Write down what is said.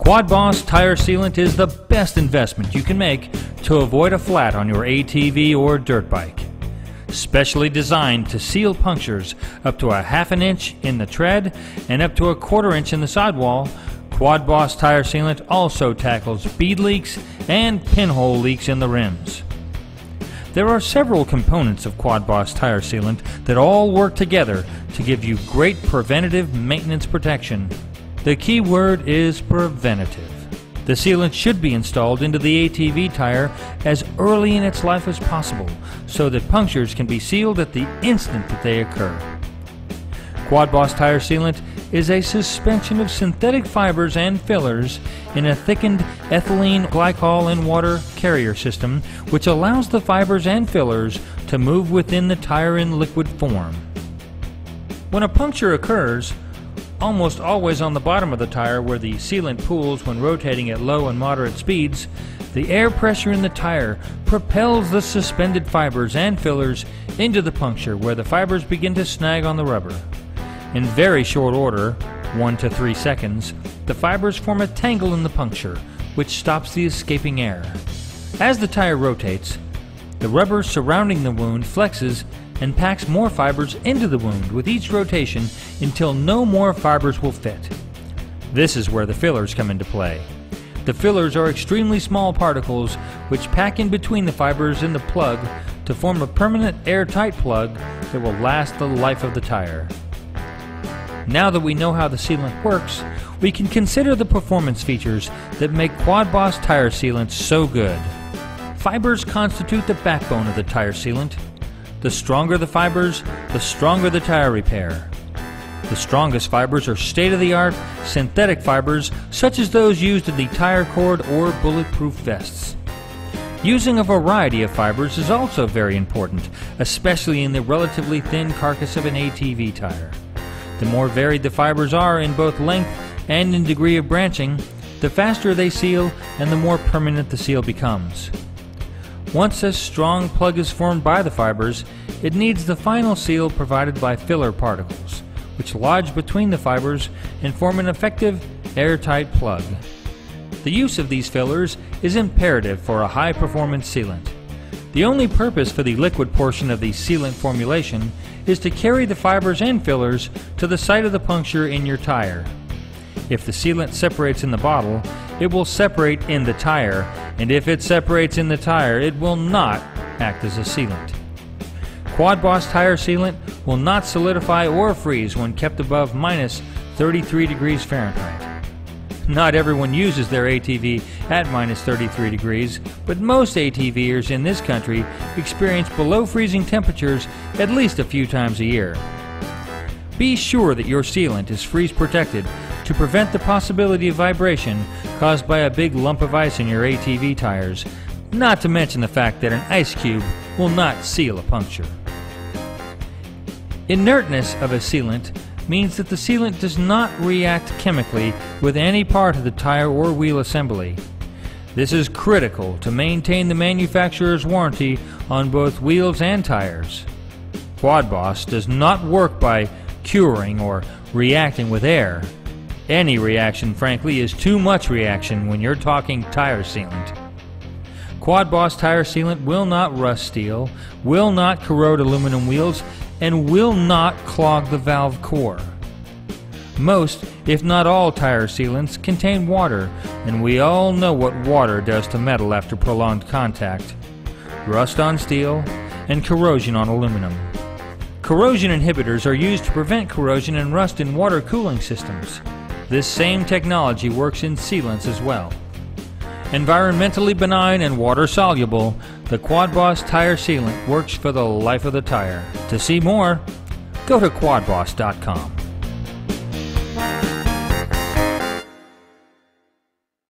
QuadBoss tire sealant is the best investment you can make to avoid a flat on your ATV or dirt bike. Specially designed to seal punctures up to a ½ inch in the tread and up to a ¼ inch in the sidewall, QuadBoss tire sealant also tackles bead leaks and pinhole leaks in the rims. There are several components of QuadBoss tire sealant that all work together to give you great preventative maintenance protection. The key word is preventative. The sealant should be installed into the ATV tire as early in its life as possible so that punctures can be sealed at the instant that they occur. QuadBoss tire sealant is a suspension of synthetic fibers and fillers in a thickened ethylene glycol and water carrier system, which allows the fibers and fillers to move within the tire in liquid form. When a puncture occurs, almost always on the bottom of the tire where the sealant pools when rotating at low and moderate speeds, the air pressure in the tire propels the suspended fibers and fillers into the puncture where the fibers begin to snag on the rubber. In very short order, 1 to 3 seconds, the fibers form a tangle in the puncture, which stops the escaping air. As the tire rotates, the rubber surrounding the wound flexes and packs more fibers into the wound with each rotation until no more fibers will fit. This is where the fillers come into play. The fillers are extremely small particles which pack in between the fibers in the plug to form a permanent airtight plug that will last the life of the tire. Now that we know how the sealant works, we can consider the performance features that make QuadBoss tire sealant so good. Fibers constitute the backbone of the tire sealant. The stronger the fibers, the stronger the tire repair. The strongest fibers are state-of-the-art synthetic fibers such as those used in the tire cord or bulletproof vests. Using a variety of fibers is also very important, especially in the relatively thin carcass of an ATV tire. The more varied the fibers are in both length and in degree of branching, the faster they seal and the more permanent the seal becomes. Once a strong plug is formed by the fibers, it needs the final seal provided by filler particles, which lodge between the fibers and form an effective, airtight plug. The use of these fillers is imperative for a high-performance sealant. The only purpose for the liquid portion of the sealant formulation is to carry the fibers and fillers to the site of the puncture in your tire. If the sealant separates in the bottle, it will separate in the tire, and if it separates in the tire, it will not act as a sealant. QuadBoss tire sealant will not solidify or freeze when kept above minus 33 degrees Fahrenheit. Not everyone uses their ATV at minus 33 degrees, but most ATVers in this country experience below freezing temperatures at least a few times a year. Be sure that your sealant is freeze protected to prevent the possibility of vibration caused by a big lump of ice in your ATV tires, not to mention the fact that an ice cube will not seal a puncture. Inertness of a sealant means that the sealant does not react chemically with any part of the tire or wheel assembly. This is critical to maintain the manufacturer's warranty on both wheels and tires. QuadBoss does not work by curing or reacting with air. Any reaction, frankly, is too much reaction when you're talking tire sealant. QuadBoss tire sealant will not rust steel, will not corrode aluminum wheels, and will not clog the valve core. Most, if not all, tire sealants contain water, and we all know what water does to metal after prolonged contact. Rust on steel and corrosion on aluminum. Corrosion inhibitors are used to prevent corrosion and rust in water cooling systems. This same technology works in sealants as well. Environmentally benign and water-soluble, the QuadBoss tire sealant works for the life of the tire. To see more, go to quadboss.com.